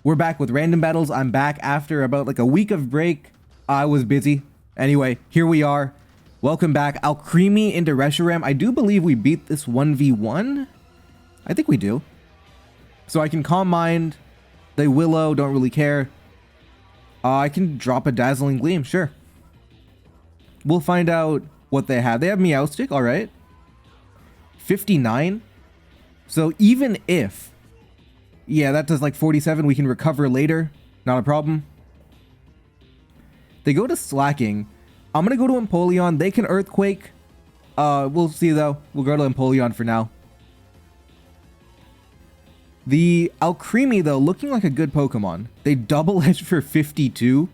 We're back with random battles. I'm back after about like a week of break. I was busy. Anyway, here we are. Welcome back. Alcremie into Reshiram. I do believe we beat this 1v1. I think we do. So I can Calm Mind. They Willow, don't really care. I can drop a Dazzling Gleam, sure. We'll find out what they have. They have Meowstic, alright. 59. So even if... yeah, that does like 47. We can recover later. Not a problem. They go to Slacking. I'm going to go to Empoleon. They can Earthquake. We'll see though. We'll go to Empoleon for now. The Alcremie though, looking like a good Pokemon. They double edge for 52.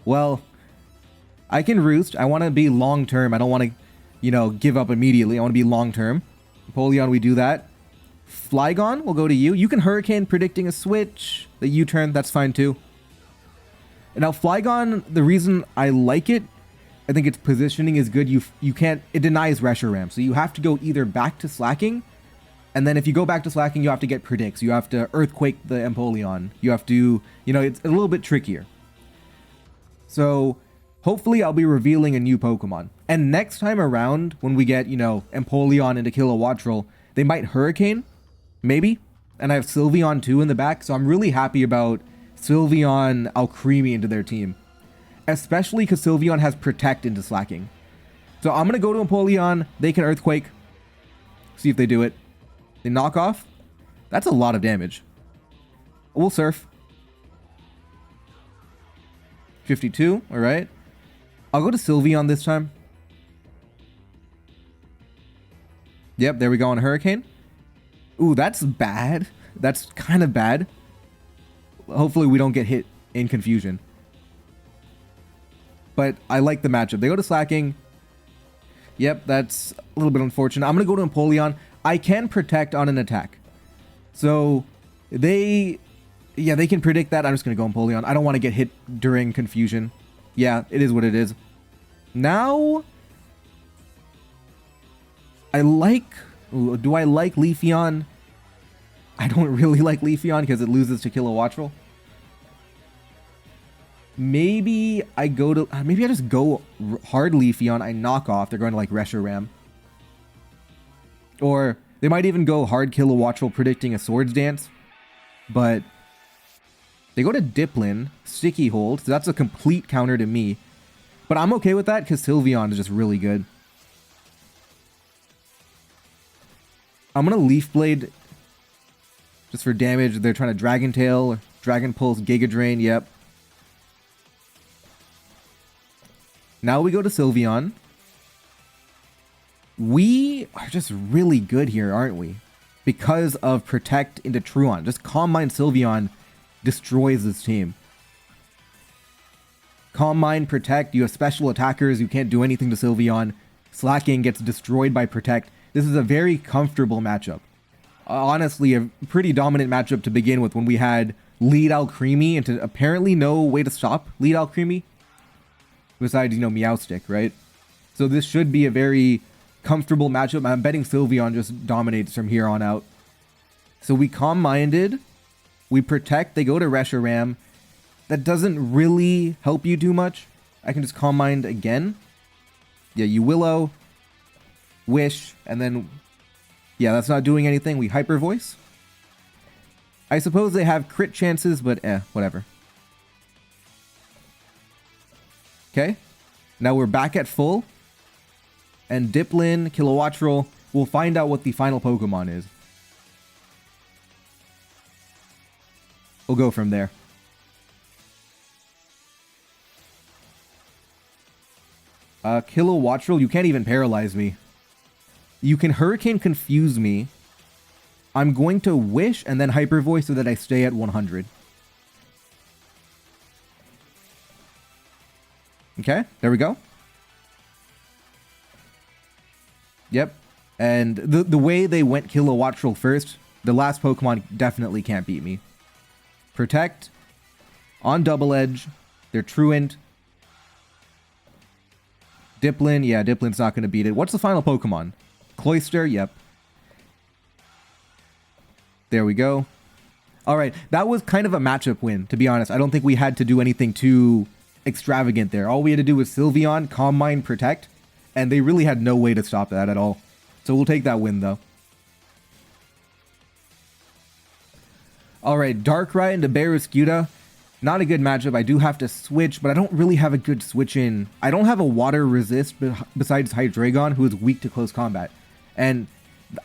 Well, I can Roost. I want to be long term. I don't want to, you know, give up immediately. I want to be long term. Empoleon, we do that. Flygon will go to you. You can Hurricane, predicting a switch. The U-turn, that's fine too. And now Flygon, the reason I like it, I think its positioning is good. You can't, it denies Reshiram. So you have to go either back to Slacking, and then if you go back to Slacking, you have to get Predicts. You have to Earthquake the Empoleon. You have to, you know, it's a little bit trickier. So hopefully I'll be revealing a new Pokemon. And next time around, when we get, you know, Empoleon into Kilowattrel, they might Hurricane. Maybe. And I have Sylveon too in the back. So I'm really happy about Sylveon Alcremie into their team. Especially because Sylveon has Protect into Slacking. So I'm going to go to Empoleon. They can Earthquake. See if they do it. They knock off. That's a lot of damage. We'll Surf. 52. Alright. I'll go to Sylveon this time. Yep, there we go on Hurricane. Ooh, that's bad. That's kind of bad. Hopefully we don't get hit in confusion. But I like the matchup. They go to Slacking. Yep, that's a little bit unfortunate. I'm going to go to Empoleon. I can Protect on an attack. So they can predict that. I'm just going to go Empoleon. I don't want to get hit during confusion. Yeah, it is what it is. Now, I like... ooh, do I like Leafeon? I don't really like Leafeon because it loses to Kilowattrel. Maybe I go to... maybe I just go hard Leafeon. I knock off. They're going to like Reshiram. Or they might even go hard Kilowattrel, predicting a Swords Dance. But they go to Dipplin, Sticky Hold. So that's a complete counter to me. But I'm okay with that because Sylveon is just really good. I'm going to Leaf Blade just for damage. They're trying to Dragon Tail, Dragon Pulse, Giga Drain. Yep. Now we go to Sylveon. We are just really good here, aren't we? Because of Protect into Truon. Just Calm Mind Sylveon destroys this team. Calm Mind, Protect. You have special attackers. You can't do anything to Sylveon. Slacking gets destroyed by Protect. This is a very comfortable matchup. Honestly, a pretty dominant matchup to begin with when we had lead Alcremie into apparently no way to stop lead Alcremie. Besides, you know, Meowstic, right? So this should be a very comfortable matchup. I'm betting Sylveon just dominates from here on out. So we Calm-Minded. We Protect. They go to Reshiram. That doesn't really help you too much. I can just Calm Mind again. Yeah, you Willow. Wish. And then... yeah, that's not doing anything. We Hyper Voice. I suppose they have crit chances, but whatever. Okay. Now we're back at full. And Dipplin, Kilowattrel. We'll find out what the final Pokemon is. We'll go from there. Kilowattrel, you can't even paralyze me. You can Hurricane Confuse me. I'm going to Wish and then Hyper Voice so that I stay at 100. Okay, there we go. Yep. And the way they went Kilowattrel first, the last Pokemon definitely can't beat me. Protect. On Double Edge. They're Truant. Dipplin. Yeah, Dipplin's not going to beat it. What's the final Pokemon? Cloyster. Yep. There we go. All right, that was kind of a matchup win, to be honest. I don't think we had to do anything too extravagant there. All we had to do was Sylveon, Calm Mind, Protect, and they really had no way to stop that at all. So we'll take that win, though. All right, Darkrai into Barraskewda. Not a good matchup. I do have to switch, but I don't really have a good switch in. I don't have a water resist besides Hydreigon, who is weak to close combat. And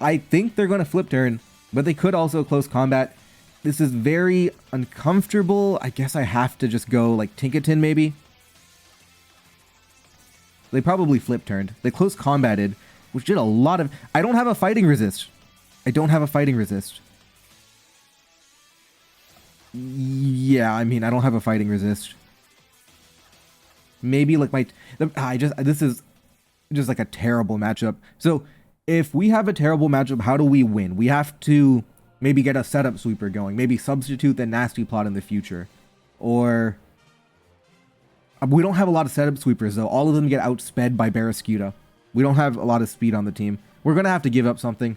I think they're going to flip turn, but they could also close combat. This is very uncomfortable. I guess I have to just go like Tinkaton maybe. They probably flip turned. They close combated, which did a lot of... I don't have a fighting resist. I don't have a fighting resist. Yeah, I mean, I don't have a fighting resist. Maybe like my... this is just like a terrible matchup. So if we have a terrible matchup, how do we win? We have to... maybe get a setup sweeper going. Maybe substitute the nasty plot in the future. Or... we don't have a lot of setup sweepers, though. All of them get outsped by Barraskewda. We don't have a lot of speed on the team. We're going to have to give up something.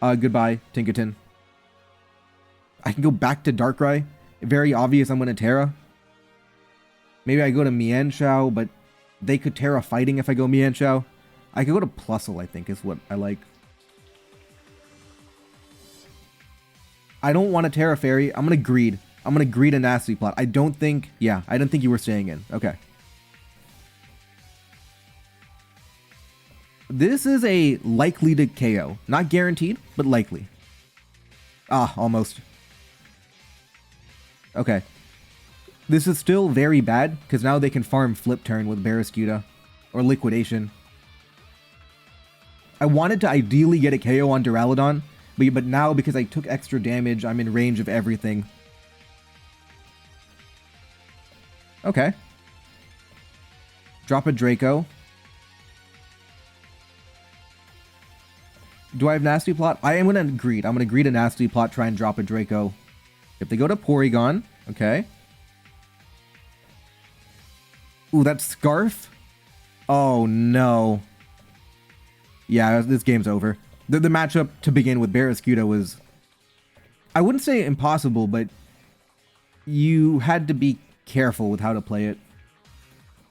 Goodbye, Tinkaton. I can go back to Darkrai. Very obvious I'm going to Terra. Maybe I go to Mienshao, but they could Terra fighting if I go Mienshao. I could go to Plusle, I think, is what I like. I don't want to Terra Fairy. I'm going to Greed. I'm going to Greed a Nasty Plot. I don't think... yeah, I didn't think you were staying in. Okay. This is a likely to KO. Not guaranteed, but likely. Ah, almost. Okay. This is still very bad, because now they can farm Flip Turn with Barraskewda. Or Liquidation. I wanted to ideally get a KO on Duraludon, but now, because I took extra damage, I'm in range of everything. Okay. Drop a Draco. Do I have Nasty Plot? I am going to Greed. I'm going to Greed a Nasty Plot, try and drop a Draco. If they go to Porygon, okay. Ooh, that's Scarf? Oh, no. Yeah, this game's over. The matchup to begin with Barraskewda was... I wouldn't say impossible, but you had to be careful with how to play it.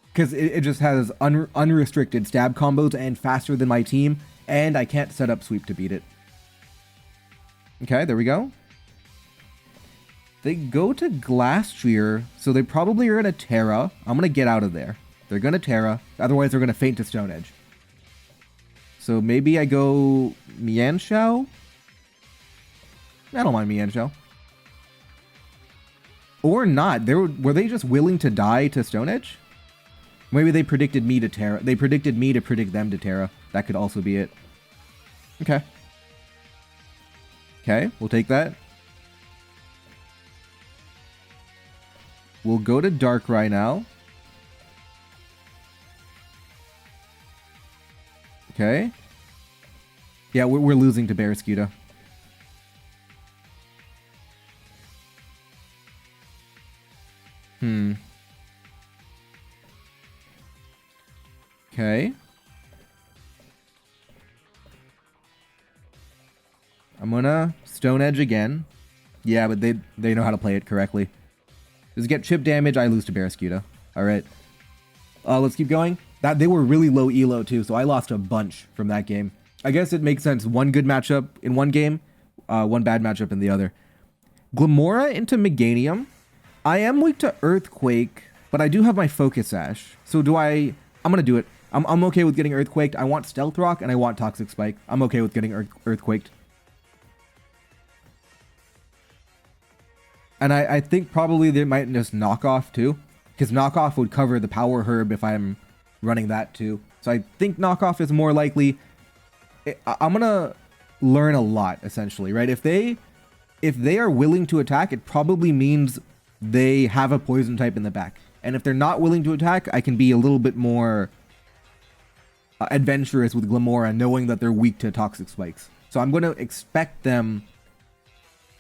Because it just has unrestricted stab combos and faster than my team, and I can't set up sweep to beat it. Okay, there we go. They go to Glastrier, so they probably are going to Terra. I'm going to get out of there. They're going to Terra, otherwise they're going to faint to Stone Edge. So maybe I go Mienshao? I don't mind Mienshao. Or not. Were they just willing to die to Stone Edge? Maybe they predicted me to Terra. They predicted me to predict them to Terra. That could also be it. Okay. Okay, we'll take that. We'll go to Darkrai now. Okay. Yeah, we're losing to Barraskewda. Okay. I'm gonna Stone Edge again. Yeah, but they know how to play it correctly. Just get chip damage, I lose to Barraskewda. Alright. Let's keep going. They were really low elo too, so I lost a bunch from that game. I guess it makes sense. One good matchup in one game, one bad matchup in the other. Glamora into Meganium. I am weak to Earthquake, but I do have my Focus Sash. So I'm gonna do it. I'm okay with getting Earthquaked. I want Stealth Rock and I want Toxic Spike. I'm okay with getting Earthquaked. And I think probably they might just knock off too, because knockoff would cover the Power Herb if I'm running that too. So I think knockoff is more likely. I'm gonna learn a lot essentially, right? If they are willing to attack, it probably means they have a poison type in the back. And if they're not willing to attack, I can be a little bit more adventurous with Glamora, knowing that they're weak to Toxic Spikes. So I'm going to expect them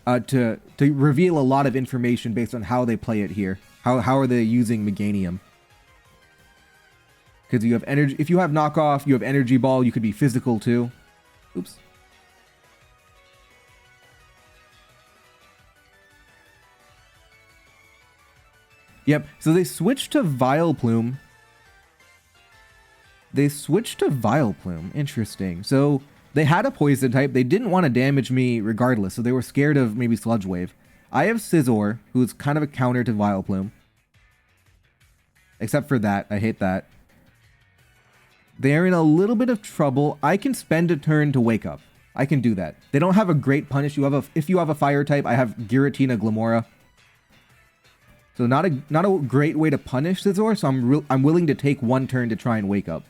to reveal a lot of information based on how they play it here. How are they using Meganium? Because you have energy. If you have knockoff, you have Energy Ball. You could be physical too. Oops. Yep, so they switched to Vileplume. Interesting. So they had a poison type. They didn't want to damage me regardless, so they were scared of maybe Sludge Wave. I have Scizor, who's kind of a counter to Vileplume. Except for that. I hate that. They're in a little bit of trouble. I can spend a turn to wake up. I can do that. They don't have a great punish. If you have a fire type, I have Giratina, Glamora. So not a great way to punish Scizor, so I'm willing to take one turn to try and wake up.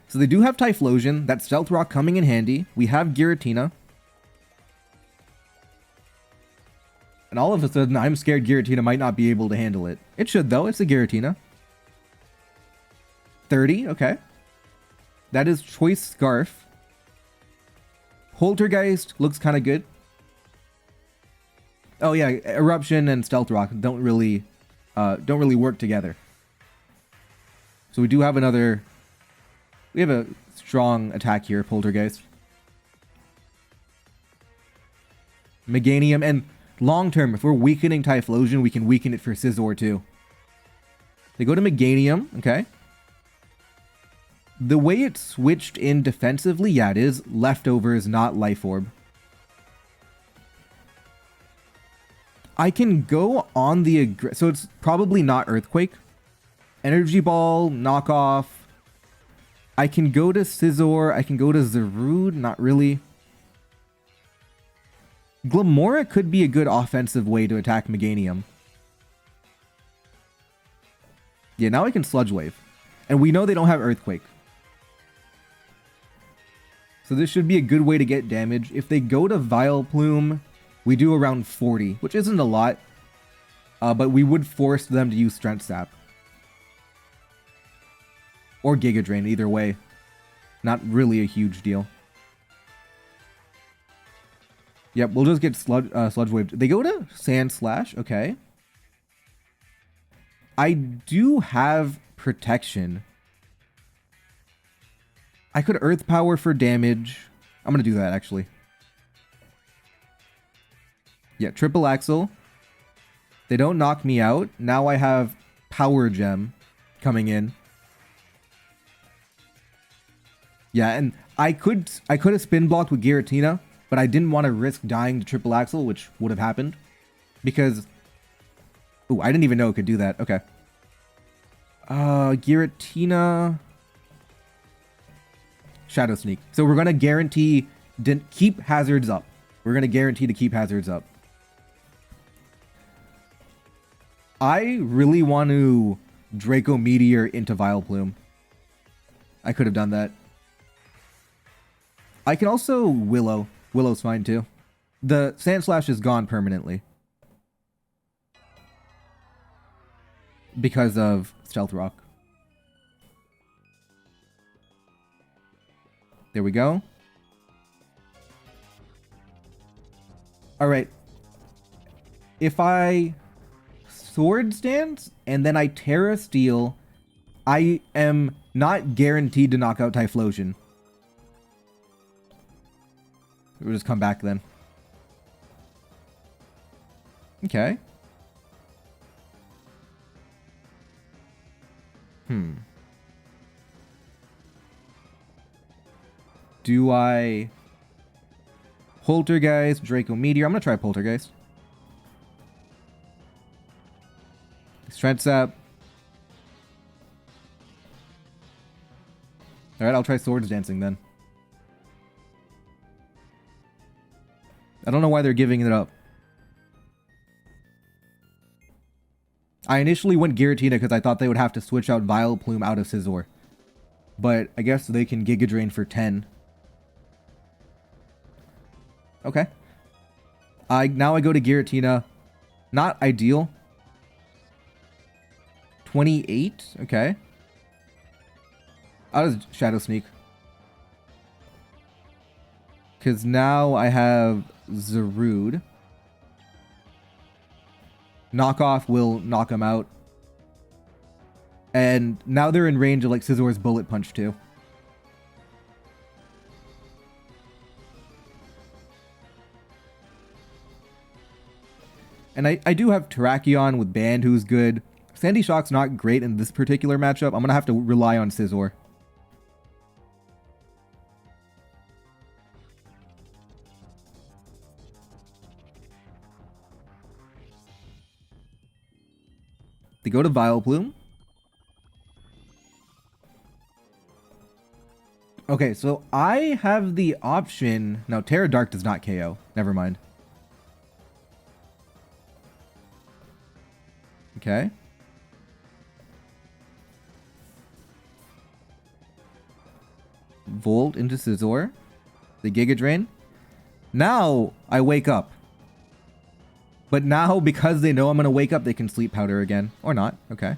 So they do have Typhlosion. That Stealth Rock coming in handy. We have Giratina. And all of a sudden, I'm scared Giratina might not be able to handle it. It should, though. It's a Giratina. 30, okay. That is Choice Scarf. Poltergeist looks kind of good. Oh yeah, Eruption and Stealth Rock don't really work together. So we do have another... We have a strong attack here, Poltergeist. Meganium, and long term, if we're weakening Typhlosion, we can weaken it for Scizor too. They go to Meganium, okay. The way it switched in defensively, yeah, it is Leftovers, not Life Orb. I can go on the so it's probably not Earthquake. Energy Ball, knockoff. I can go to Scizor. I can go to Zarude. Not really. Glamora could be a good offensive way to attack Meganium. Yeah, now I can Sludge Wave. And we know they don't have Earthquake. So this should be a good way to get damage. If they go to Vileplume, we do around 40, which isn't a lot. But we would force them to use Strength Sap. Or Giga Drain, either way. Not really a huge deal. Yep, we'll just get Sludge Wave. They go to Sand Slash, okay. I do have Protection. I could Earth Power for damage. I'm going to do that, actually. Yeah, Triple Axle. They don't knock me out. Now I have Power Gem coming in. Yeah, and I could have spin blocked with Giratina, but I didn't want to risk dying to Triple Axle, which would have happened. Because... Ooh, I didn't even know it could do that. Okay. Giratina... Shadow Sneak. So we're going to guarantee... keep hazards up. We're going to guarantee to keep hazards up. I really want to Draco Meteor into Vileplume. I could have done that. I can also Willow. Willow's fine too. The Sand Slash is gone permanently. Because of Stealth Rock. There we go. Alright. If I Swords Dance and then I Terra Steel, I am not guaranteed to knock out Typhlosion. We'll just come back then. Okay. Do I... Poltergeist, Draco Meteor. I'm going to try Poltergeist. Strength Sap. Alright, I'll try Swords Dancing then. I don't know why they're giving it up. I initially went Giratina because I thought they would have to switch out Vileplume out of Scizor. But I guess they can Giga Drain for 10. Okay. Now I go to Giratina. Not ideal. 28? Okay. I'll just Shadow Sneak. Because now I have Zarude. Knockoff will knock him out. And now they're in range of like Scizor's Bullet Punch too. And I do have Terrakion with Band, who's good. Sandy Shock's not great in this particular matchup. I'm going to have to rely on Scizor. They go to Vileplume. Okay, so I have the option... No, Terra Dark does not KO. Never mind. Okay. Volt into Scizor. The Giga Drain. Now I wake up. But now, because they know I'm going to wake up, they can Sleep Powder again. Or not. Okay.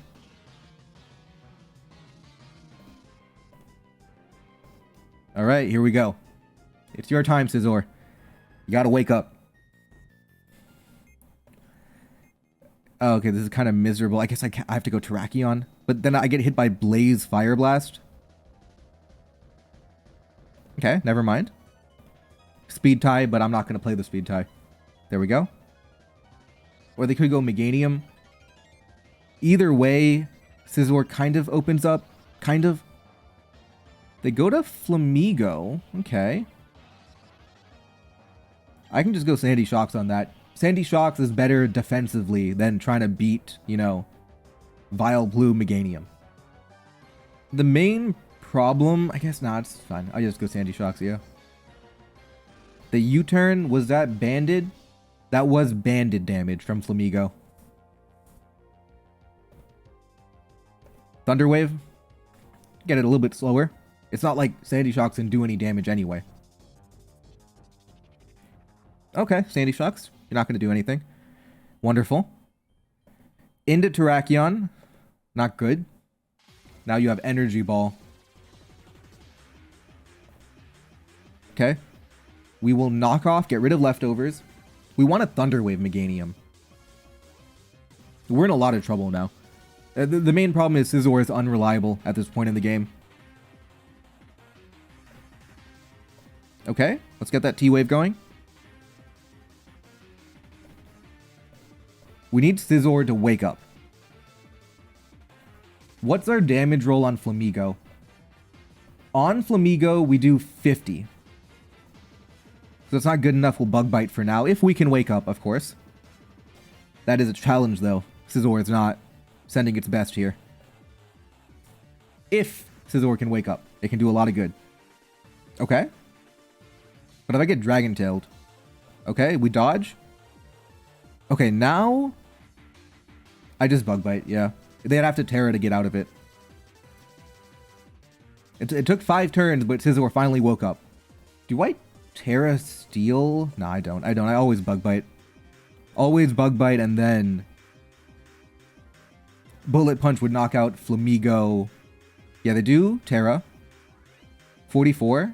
Alright, here we go. It's your time, Scizor. You gotta wake up. Oh, okay, this is kind of miserable. I guess I have to go Terrakion. But then I get hit by Blaze Fire Blast. Okay, never mind. Speed tie, but I'm not going to play the Speed tie. There we go. Or they could go Meganium. Either way, Scizor kind of opens up. Kind of. They go to Flamigo. Okay. I can just go Sandy Shocks on that. Sandy Shocks is better defensively than trying to beat, you know, Vileplume Meganium. The main problem, I guess not, it's fine. I'll just go Sandy Shocks, yeah. The U-turn, was that banded? That was banded damage from Flamigo. Thunder Wave. Get it a little bit slower. It's not like Sandy Shocks can do any damage anyway. Okay, Sandy Shocks. You're not going to do anything. Wonderful. Into Terrakion. Not good. Now you have Energy Ball. Okay. We will knock off, get rid of leftovers. We want a Thunder Wave Meganium. We're in a lot of trouble now. The main problem is Scizor is unreliable at this point in the game. Okay, let's get that T-Wave going. We need Scizor to wake up. What's our damage roll on Flamigo? On Flamigo, we do 50. So it's not good enough, we'll Bug Bite for now. If we can wake up, of course. That is a challenge, though. Scizor is not sending its best here. If Scizor can wake up, it can do a lot of good. Okay. But if I get Dragon-tailed... Okay, we dodge. Okay, now... I just Bug Bite, yeah. They'd have to Terra to get out of it. It took 5 turns, but Scizor finally woke up. Do I Terra Steel? No, I don't. I always Bug Bite. Always Bug Bite, and then... Bullet Punch would knock out Flamigo. Yeah, they do Terra. 44.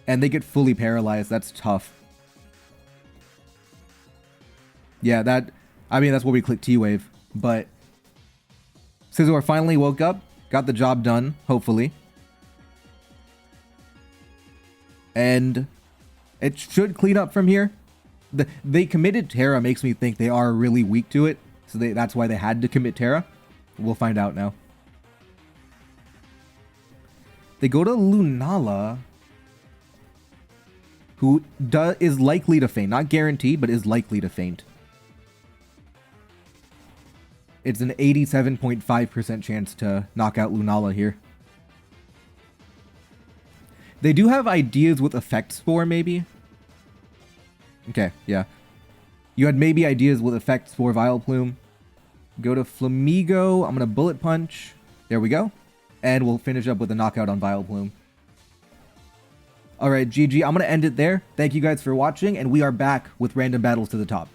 And they get fully paralyzed. That's tough. Yeah, that... I mean, that's what we click T-Wave. But... Scizor finally woke up. Got the job done, hopefully. And... it should clean up from here. They committed Terra makes me think they are really weak to it. So that's why they had to commit Terra. We'll find out now. They go to Lunala, who is likely to faint. Not guaranteed, but is likely to faint. It's an 87.5% chance to knock out Lunala here. They do have ideas with Effect Spore, maybe? Okay, yeah. You had maybe ideas with Effect Spore Vileplume. Go to Flamigo. I'm going to Bullet Punch. There we go. And we'll finish up with a knockout on Vileplume. Alright, GG. I'm going to end it there. Thank you guys for watching, and we are back with random battles to the top.